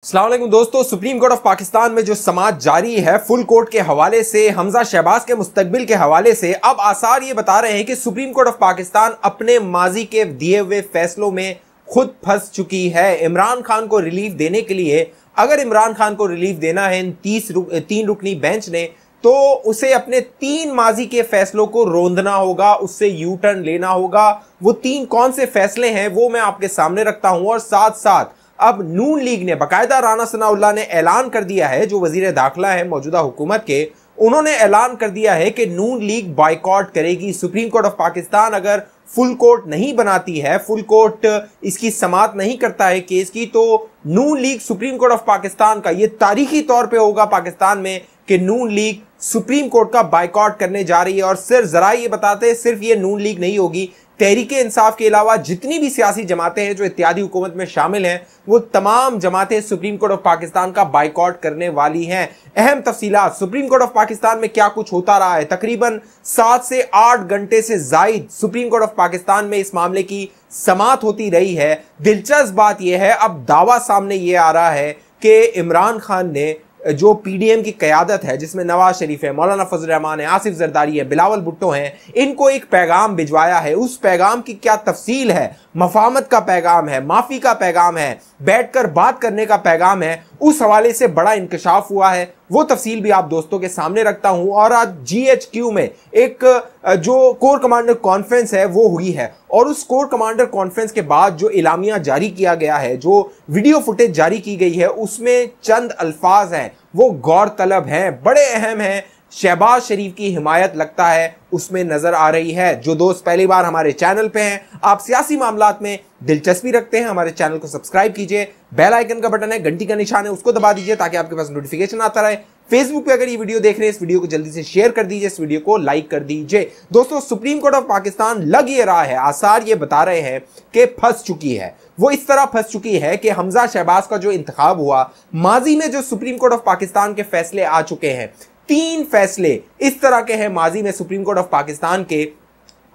अस्सलाम वालेकुम दोस्तों, सुप्रीम कोर्ट ऑफ पाकिस्तान में जो समाअत जारी है फुल कोर्ट के हवाले से, हमजा शहबाज के मुस्तकबिल के हवाले से, अब आसार ये बता रहे हैं कि सुप्रीम कोर्ट ऑफ पाकिस्तान अपने माजी के दिए हुए फैसलों में खुद फंस चुकी है। इमरान खान को रिलीफ देने के लिए, अगर इमरान खान को रिलीफ देना है इन 3 रुकनी बेंच ने, तो उसे अपने 3 माजी के फैसलों को रोंदना होगा, उससे यू टर्न लेना होगा। वो 3 कौन से फैसले हैं वो मैं आपके सामने रखता हूं। और साथ साथ अब नून लीग ने बाकायदा, राना सनाउल्लाह ने ऐलान कर दिया है, जो वजीर दाखिला है मौजूदा हुकूमत के, उन्होंने ऐलान कर दिया है कि नून लीग बायकॉट करेगी। सुप्रीम कोर्ट ऑफ पाकिस्तान अगर फुल कोर्ट नहीं बनाती है, फुल कोर्ट इसकी समाअत नहीं करता है केस की, तो Noon league supreme court of Pakistan का, ये तारीखी तौर पे होगा पाकिस्तान में कि नून लीग सुप्रीम कोर्ट का बायकॉट करने जा रही है। और सिर्फ जरा ये बताते हैं, सिर्फ ये नून लीग नहीं होगी, तहरीक इंसाफ के अलावा जितनी भी सियासी जमातें हैं जो इत्तेहादी हुकूमत में शामिल हैं, वो तमाम जमातें सुप्रीम कोर्ट ऑफ पाकिस्तान का बायकॉट करने वाली हैं। अहम तफसीलात, सुप्रीम कोर्ट ऑफ पाकिस्तान में क्या कुछ होता रहा है, तकरीबन 7 से 8 घंटे से जायद सुप्रीम कोर्ट ऑफ पाकिस्तान में इस मामले की समाअत होती रही है। दिलचस्प बात यह है, अब दावा सामने यह आ रहा है कि इमरान खान ने जो पीडीएम की क़यादत है, जिसमें नवाज शरीफ है, मौलाना फजल रहमान है, आसिफ जरदारी है, बिलावल भुट्टो हैं, इनको एक पैगाम भिजवाया है। उस पैगाम की क्या तफसील है, मफाहमत का पैगाम है, माफी का पैगाम है, बैठकर बात करने का पैगाम है, उस हवाले से बड़ा इंकशाफ हुआ है। वो तफसील भी आप दोस्तों के सामने रखता हूं। और आज GHQ में एक जो कोर कमांडर कॉन्फ्रेंस है वो हुई है, और उस कोर कमांडर कॉन्फ्रेंस के बाद जो इलामिया जारी किया गया है, जो वीडियो फुटेज जारी की गई है, उसमें चंद अल्फाज हैं वो गौर तलब हैं, बड़े अहम हैं। शहबाज शरीफ की हिमायत लगता है उसमें नजर आ रही है। जो दोस्त पहली बार हमारे चैनल पे हैं, आप सियासी मामलात में दिलचस्पी रखते हैं, हमारे चैनल को सब्सक्राइब कीजिए, बेल आइकन का बटन है, घंटी का निशान है, उसको दबा दीजिए ताकि आपके पास नोटिफिकेशन आता रहे। फेसबुक पे अगर ये वीडियो देख रहे हैं, इस वीडियो को जल्दी से शेयर कर दीजिए, इस वीडियो को लाइक कर दीजिए। दोस्तों, सुप्रीम कोर्ट ऑफ पाकिस्तान लग ये रहा है, आसार ये बता रहे हैं कि फंस चुकी है। वो इस तरह फंस चुकी है कि हमजा शहबाज का जो इंतखाब हुआ, माजी में जो सुप्रीम कोर्ट ऑफ पाकिस्तान के फैसले आ चुके हैं, 3 फैसले इस तरह के हैं माजी में सुप्रीम कोर्ट ऑफ पाकिस्तान के,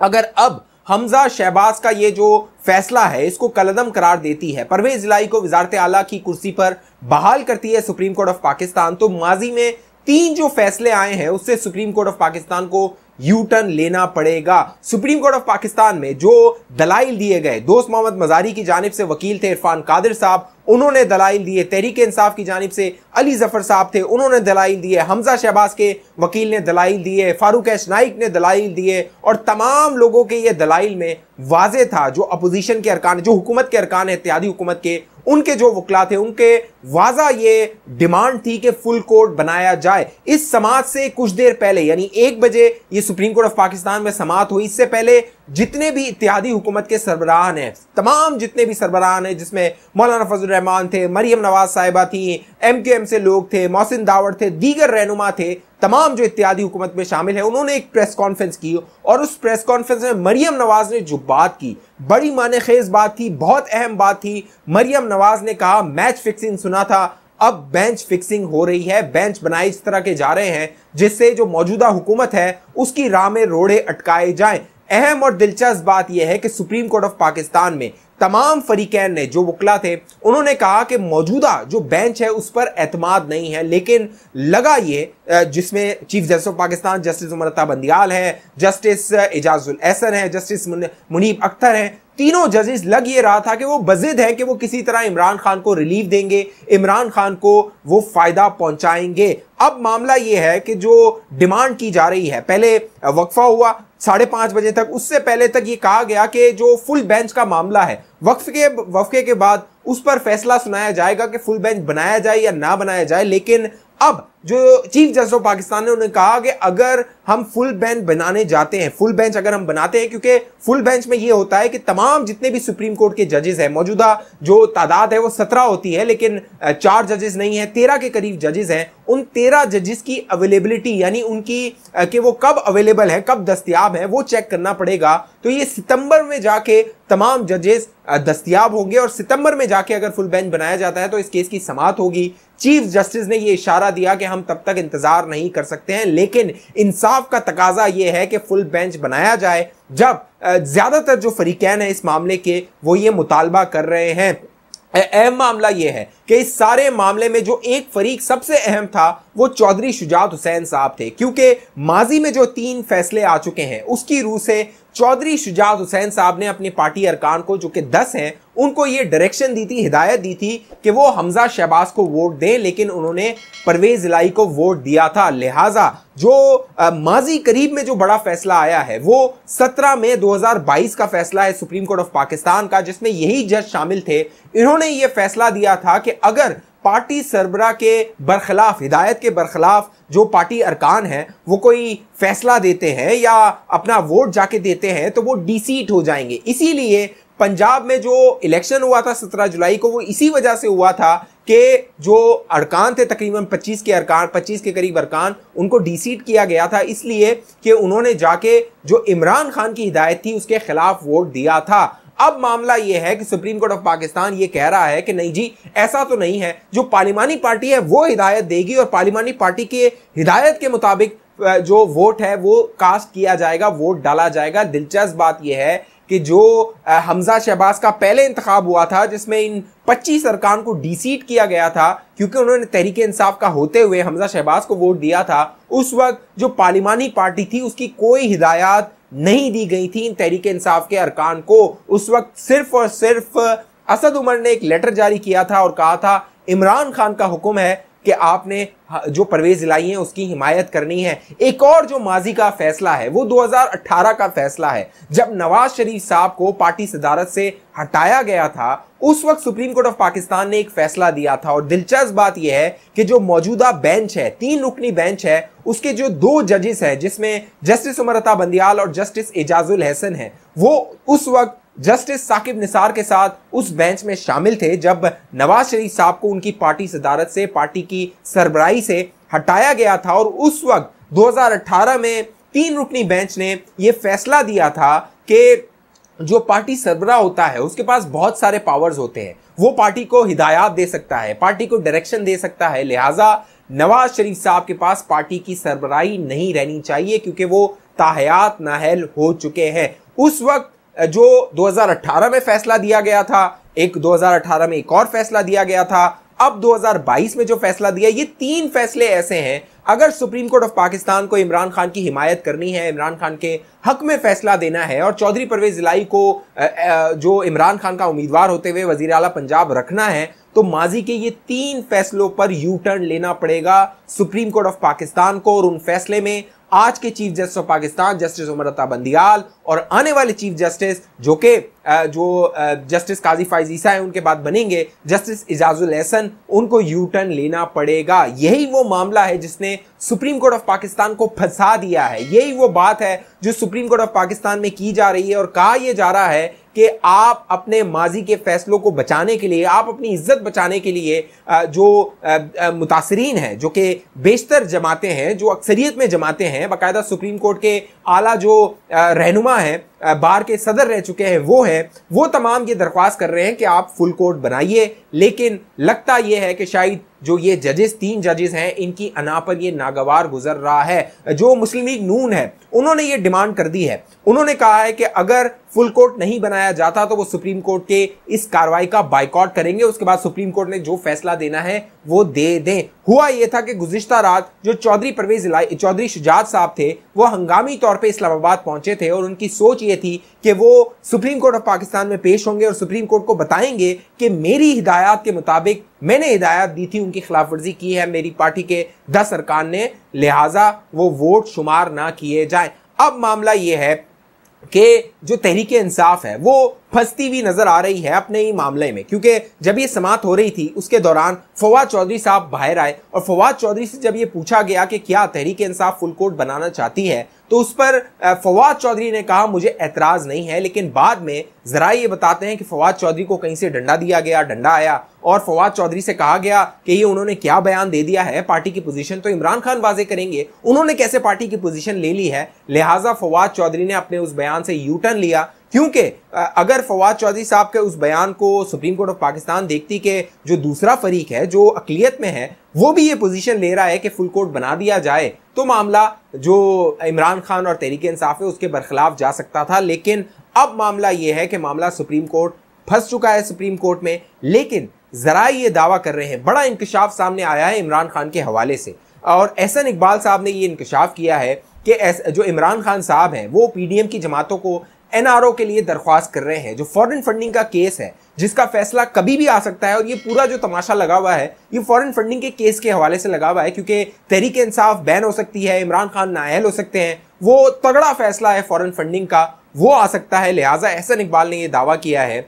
अगर अब हमजा शहबाज का ये जो फैसला है इसको कलअदम करार देती है, परवेज इलाही को वजारत आला की कुर्सी पर बहाल करती है सुप्रीम कोर्ट ऑफ पाकिस्तान, तो माजी में 3 जो फैसले आए हैं उससे सुप्रीम कोर्ट ऑफ पाकिस्तान को यू टर्न लेना पड़ेगा। सुप्रीम कोर्ट ऑफ पाकिस्तान में जो दलाइल दिए गए, दोस्त मोहम्मद मजारी की जानिब से वकील थे इरफान कादिर साहब, उन्होंने दलाइल दिए, तहरीक इंसाफ की जानिब से अली जफर साहब थे, उन्होंने दलाइल दिए, हमजा शहबाज के वकील ने दलाइल दिए, फारूक एश नाइक ने दलाइल दिए, और तमाम लोगों के ये दलाइल में वाजे था, जो अपोजिशन के अरकान, जो हुकूमत के अरकान है, इत्तेहादी हुकूमत के, उनके जो वकला थे, उनके वाजा ये डिमांड थी कि फुल कोर्ट बनाया जाए। इस समाअत से कुछ देर पहले, यानी 1 बजे ये सुप्रीम कोर्ट ऑफ पाकिस्तान में समाअत हुई, इससे पहले जितने भी इत्तेहादी हुकूमत के सरबराहान हैं, तमाम जितने भी सरबराहान हैं, जिसमें मौलाना फजल रहमान थे, मरियम नवाज साहिबा थी, MQM से लोग थे, मोहसिन दावड़ थे, दीगर रहनुमा थे, तमाम जो इत्तेहादी हुकूमत में शामिल है, उन्होंने एक प्रेस कॉन्फ्रेंस की, और उस प्रेस कॉन्फ्रेंस में मरियम नवाज ने जो बात की, बड़ी माने खेज बात थी, बहुत अहम बात थी। मरियम नवाज ने कहा, मैच फिक्सिंग सुना था, अब बेंच फिक्सिंग हो रही है, बेंच बनाए इस तरह के जा रहे हैं जिससे जो मौजूदा हुकूमत है उसकी राह में रोड़े अटकाए जाएं। अहम और दिलचस्प बात यह है कि सुप्रीम कोर्ट ऑफ पाकिस्तान में तमाम फरीकैन ने, जो वकला थे, उन्होंने कहा कि मौजूदा जो बेंच है उस पर एतमाद नहीं है, लेकिन लगा ये, जिसमें chief justice of Pakistan justice Umar Ata Bandial है, जस्टिस एजाजुल एहसन है, जस्टिस मुनीब अख्तर हैं, तीनों जजेस, लग ये रहा था कि वो बजिद है कि वो किसी तरह इमरान खान को रिलीफ देंगे, इमरान खान को वो फायदा पहुंचाएंगे। अब मामला ये है कि जो डिमांड की जा रही है, पहले वक्फा हुआ 5:30 बजे तक, उससे पहले तक ये कहा गया कि जो फुल बेंच का मामला है, वक्फे के बाद उस पर फैसला सुनाया जाएगा कि फुल बेंच बनाया जाए या ना बनाया जाए। लेकिन अब जो चीफ जस्टिस ऑफ पाकिस्तान ने, उन्होंने कहा कि अगर हम फुल बेंच बनाने जाते हैं, फुल बेंच अगर हम बनाते हैं, क्योंकि फुल बेंच में ये होता है कि तमाम जितने भी सुप्रीम कोर्ट के जजेस हैं, मौजूदा जो तादाद है वो 17 होती है, लेकिन 4 जजेस नहीं है, 13 के करीब जजेस हैं, उन 13 जजेस की अवेलेबिलिटी, यानी उनकी कि वो कब अवेलेबल है, कब दस्तयाब है, वो चेक करना पड़ेगा। तो ये सितंबर में जाके तमाम जजेस दस्तयाब होंगे, और सितंबर में जाके अगर फुल बेंच बनाया जाता है तो इस केस की समाअत होगी। चीफ जस्टिस ने यह इशारा दिया कि हम तब तक इंतजार नहीं कर सकते हैं, लेकिन इंसाफ का तकाजा यह है कि फुल बेंच बनाया जाए, जब ज्यादातर जो फरीकैन है इस मामले के वो ये मुतालबा कर रहे हैं। अहम मामला यह है कि इस सारे मामले में जो एक फरीक सबसे अहम था वो चौधरी शुजात हुसैन साहब थे, क्योंकि माजी में जो 3 फैसले आ चुके हैं उसकी रूह से चौधरी शुजात हुसैन साहब ने अपनी पार्टी अरकान को, जो कि 10 हैं, उनको ये डायरेक्शन दी थी, हिदायत दी थी कि वो हमजा शहबाज को वोट दें, लेकिन उन्होंने परवेज इलाही को वोट दिया था। लिहाजा जो माजी करीब में जो बड़ा फैसला आया है वो 17 मई 2022 का फैसला है सुप्रीम कोर्ट ऑफ पाकिस्तान का, जिसमें यही जज शामिल थे। इन्होंने ये फैसला दिया था कि अगर पार्टी सरबरा के बरखिलाफ, हिदायत के बरखिलाफ जो पार्टी अरकान है वो कोई फैसला देते हैं या अपना वोट जाके देते हैं तो वो डीसीट हो जाएंगे। इसीलिए पंजाब में जो इलेक्शन हुआ था 17 जुलाई को, वो इसी वजह से हुआ था कि जो अरकान थे, तकरीबन 25 के करीब अरकान, उनको डीसीट किया गया था, इसलिए कि उन्होंने जाके जो इमरान खान की हिदायत थी उसके खिलाफ वोट दिया था। अब मामला यह है कि सुप्रीम कोर्ट ऑफ पाकिस्तान ये कह रहा है कि नहीं जी, ऐसा तो नहीं है, जो पार्लिमानी पार्टी है वो हिदायत देगी और पार्लिमानी पार्टी के हिदायत के मुताबिक जो वोट है वो कास्ट किया जाएगा, वोट डाला जाएगा। दिलचस्प बात यह है कि जो हमजा शहबाज का पहले इंतखाब हुआ था जिसमें इन 25 अरकान को डीसीट किया गया था क्योंकि उन्होंने तहरीक इंसाफ का होते हुए हमजा शहबाज को वोट दिया था, उस वक्त जो पार्लिमानी पार्टी थी उसकी कोई हिदायत नहीं दी गई थी इन तहरीक इंसाफ के अरकान को। उस वक्त सिर्फ और सिर्फ असद उमर ने एक लेटर जारी किया था और कहा था इमरान खान का हुक्म है कि आपने जो परवेज इलाही है उसकी हिमायत करनी है। एक और जो माजी का फैसला है वो 2018 का फैसला है, जब नवाज शरीफ साहब को पार्टी सदारत से हटाया गया था। उस वक्त सुप्रीम कोर्ट ऑफ पाकिस्तान ने एक फैसला दिया था और दिलचस्प बात यह है कि जो मौजूदा बेंच है, 3 रुकनी बेंच है, उसके जो 2 जजेस हैं जिसमें जस्टिस उमर अता बंदियाल और जस्टिस एजाजुल हसन है, वो उस वक्त जस्टिस साकिब निसार के साथ उस बेंच में शामिल थे जब नवाज शरीफ साहब को उनकी पार्टी सदारत से, पार्टी की सरबराही से हटाया गया था। और उस वक्त 2018 में 3 रुकनी बेंच ने यह फैसला दिया था कि जो पार्टी सरबराह होता है उसके पास बहुत सारे पावर्स होते हैं, वो पार्टी को हिदायत दे सकता है, पार्टी को डायरेक्शन दे सकता है। लिहाजा नवाज शरीफ साहब के पास पार्टी की सरबराही नहीं रहनी चाहिए क्योंकि वो ताहयात नाअहल हो चुके हैं। उस वक्त जो 2018 में फैसला दिया गया था, 2018 में एक और फैसला दिया गया था, अब 2022 में जो फैसला दिया, ये 3 फैसले ऐसे हैं, अगर सुप्रीम कोर्ट ऑफ पाकिस्तान को इमरान खान की हिमायत करनी है, इमरान खान के हक में फैसला देना है और चौधरी परवेज इलाही को जो इमरान खान का उम्मीदवार होते हुए वजीर आला पंजाब रखना है, तो माजी के ये 3 फैसलों पर यू टर्न लेना पड़ेगा सुप्रीम कोर्ट ऑफ पाकिस्तान को। और उन फैसले में आज के chief justice of Pakistan justice Umar Ata Bandial और आने वाले चीफ जस्टिस जो जस्टिस काजी फाइज ईसा है उनके बाद बनेंगे जस्टिस एजाजुल हसन, उनको यू टर्न लेना पड़ेगा। यही वो मामला है जिसने सुप्रीम कोर्ट ऑफ पाकिस्तान को फंसा दिया है। यही वो बात है जो सुप्रीम कोर्ट ऑफ पाकिस्तान में की जा रही है और कहा यह जा रहा है कि आप अपने माजी के फैसलों को बचाने के लिए, आप अपनी इज्जत बचाने के लिए जो मुतासरीन हैं, जो कि बेशतर जमातें हैं, जो अक्सरियत में जमातें हैं, बाकायदा सुप्रीम कोर्ट के आला जो रहनुमा हैं, बार के सदर रह चुके हैं, वो तमाम ये दरख्वास्त कर रहे हैं कि आप फुल कोर्ट बनाइए। लेकिन लगता यह है कि शायद जो ये जजेस, 3 जजेस हैं, इनकी अना पर ये नागवार गुजर रहा है। जो मुस्लिम लीग नून है उन्होंने ये डिमांड कर दी है, उन्होंने कहा है कि अगर फुल कोर्ट नहीं बनाया जाता तो वो सुप्रीम कोर्ट के इस कार्रवाई का बाइकआउट करेंगे, उसके बाद सुप्रीम कोर्ट ने जो फैसला देना है वो दे दें। हुआ ये था कि गुज़िश्ता रात जो चौधरी शुजात साहब थे वो हंगामी तौर पे इस्लामाबाद पहुंचे थे और उनकी सोच ये थी कि वो सुप्रीम कोर्ट ऑफ पाकिस्तान में पेश होंगे और सुप्रीम कोर्ट को बताएंगे कि मेरी हिदायत के मुताबिक मैंने हिदायत दी थी, उनकी खिलाफ वर्जी की है मेरी पार्टी के 10 अरकान ने, लिहाजा वो वोट शुमार ना किए जाए। अब मामला ये है कि जो तहरीक इंसाफ है वो फंसती हुई नजर आ रही है अपने ही मामले में, क्योंकि जब ये समाअत हो रही थी उसके दौरान फवाद चौधरी साहब बाहर आए और फवाद चौधरी से जब ये पूछा गया कि क्या तहरीक इंसाफ फुल कोर्ट बनाना चाहती है तो उस पर फवाद चौधरी ने कहा मुझे एतराज नहीं है। लेकिन बाद में जरा ये बताते हैं कि फवाद चौधरी को कहीं से डंडा दिया गया, डंडा आया और फवाद चौधरी से कहा गया कि ये उन्होंने क्या बयान दे दिया है, पार्टी की पोजीशन तो इमरान खान वाजे करेंगे, उन्होंने कैसे पार्टी की पोजीशन ले ली है। लिहाजा फवाद चौधरी ने अपने उस बयान से यू टर्न लिया, क्योंकि अगर फवाद चौधरी साहब के उस बयान को सुप्रीम कोर्ट ऑफ पाकिस्तान देखती कि जो दूसरा फरीक है जो अकलियत में है वो भी ये पोजीशन ले रहा है कि फुल कोर्ट बना दिया जाए, तो मामला जो इमरान खान और तहरीक इंसाफ है उसके बरखिलाफ जा सकता था। लेकिन अब मामला ये है कि मामला सुप्रीम कोर्ट फंस चुका है सुप्रीम कोर्ट में, लेकिन जरा ये दावा कर रहे हैं, बड़ा इंकशाफ सामने आया है इमरान खान के हवाले से, और एहसन इकबाल साहब ने ये इंकशाफ किया है कि जो इमरान खान साहब हैं वो पीडीएम की जमातों को एनआरओ के लिए दरख्वास्त कर रहे हैं। जो फॉरेन फंडिंग का केस है जिसका फैसला कभी भी आ सकता है, और ये पूरा जो तमाशा लगा हुआ है ये फॉरेन फंडिंग के केस के हवाले से लगा हुआ है, क्योंकि तहरीक इंसाफ बैन हो सकती है, इमरान खान नाअहल हो सकते हैं, वो तगड़ा फैसला है फॉरेन फंडिंग का वो आ सकता है। लिहाजा एहसन इकबाल ने यह दावा किया है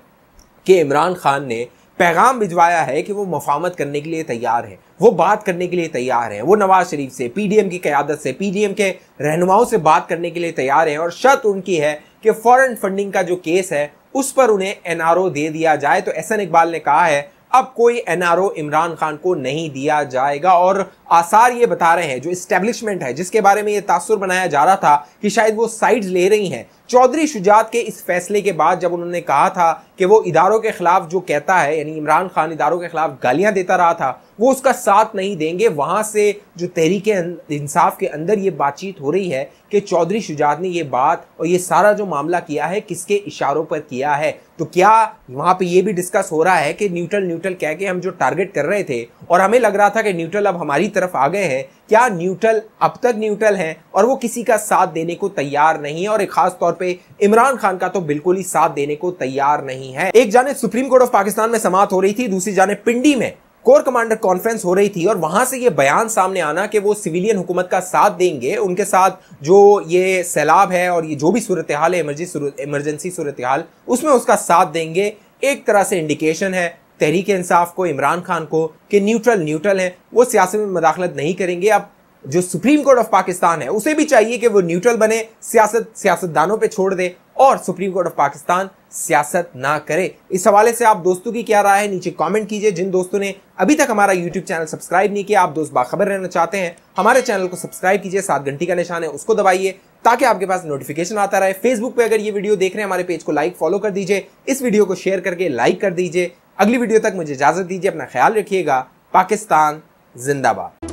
कि इमरान खान ने पैगाम भिजवाया है कि वो मुफाहमत करने के लिए तैयार है, वो बात करने के लिए तैयार हैं, वो नवाज शरीफ से, पीडीएम की क़यादत से, पीडीएम के रहनुमाओं से बात करने के लिए तैयार हैं, और शर्त उनकी है कि फॉरेन फंडिंग का जो केस है उस पर उन्हें एनआरओ दे दिया जाए। तो एहसन इकबाल ने कहा है अब कोई एनआरओ इमरान खान को नहीं दिया जाएगा, और आसार ये बता रहे हैं जो इस्टेब्लिशमेंट है जिसके बारे में ये तासुर बनाया जा रहा था कि शायद वो साइड्स ले रही हैं चौधरी शुजात के इस फैसले के बाद, जब उन्होंने कहा था कि वो इदारों के खिलाफ जो कहता है, यानी इमरान खान इदारों के खिलाफ गालियां देता रहा था, वो उसका साथ नहीं देंगे। वहां से जो तहरीक इंसाफ के अंदर ये बातचीत हो रही है कि चौधरी शुजात ने ये बात और ये सारा जो मामला किया है किसके इशारों पर किया है। तो क्या वहां पे ये भी डिस्कस हो रहा है कि न्यूट्रल कह के हम जो टारगेट कर रहे थे और हमें लग रहा था कि न्यूट्रल अब हमारी तरफ आ गए हैं, क्या न्यूट्रल अब तक न्यूट्रल हैं और वो किसी का साथ देने को तैयार नहीं है, और एक खास तौर पे इमरान खान का तो बिल्कुल ही साथ देने को तैयार नहीं है। एक जाने सुप्रीम कोर्ट ऑफ पाकिस्तान में समाअत हो रही थी, दूसरी जाने पिंडी में कोर कमांडर कॉन्फ्रेंस हो रही थी, और वहां से ये बयान सामने आना कि वो सिविलियन हुकूमत का साथ देंगे, उनके साथ जो ये सैलाब है और ये जो भी सूरत हाल है इमरजेंसी सूरत हाल उसमें उसका साथ देंगे, एक तरह से इंडिकेशन है तहरीक इंसाफ को, इमरान खान को, कि न्यूट्रल है, वो सियासत में मदाखलत नहीं करेंगे। अब जो सुप्रीम कोर्ट ऑफ पाकिस्तान है उसे भी चाहिए कि वो न्यूट्रल बने, सियासतदानों पे छोड़ दे और सुप्रीम कोर्ट ऑफ पाकिस्तान सियासत ना करे। इस हवाले से आप दोस्तों की क्या राय है नीचे कमेंट कीजिए। जिन दोस्तों ने अभी तक हमारा यूट्यूब चैनल सब्सक्राइब नहीं किया, आप दोस्त बाखबर रहना चाहते हैं, हमारे चैनल को सब्सक्राइब कीजिए, साथ घंटी का निशान है उसको दबाइए ताकि आपके पास नोटिफिकेशन आता रहे। फेसबुक पे अगर ये वीडियो देख रहे हैं हमारे पेज को लाइक फॉलो कर दीजिए, इस वीडियो को शेयर करके लाइक कर दीजिए। अगली वीडियो तक मुझे इजाजत दीजिए, अपना ख्याल रखिएगा। पाकिस्तान जिंदाबाद।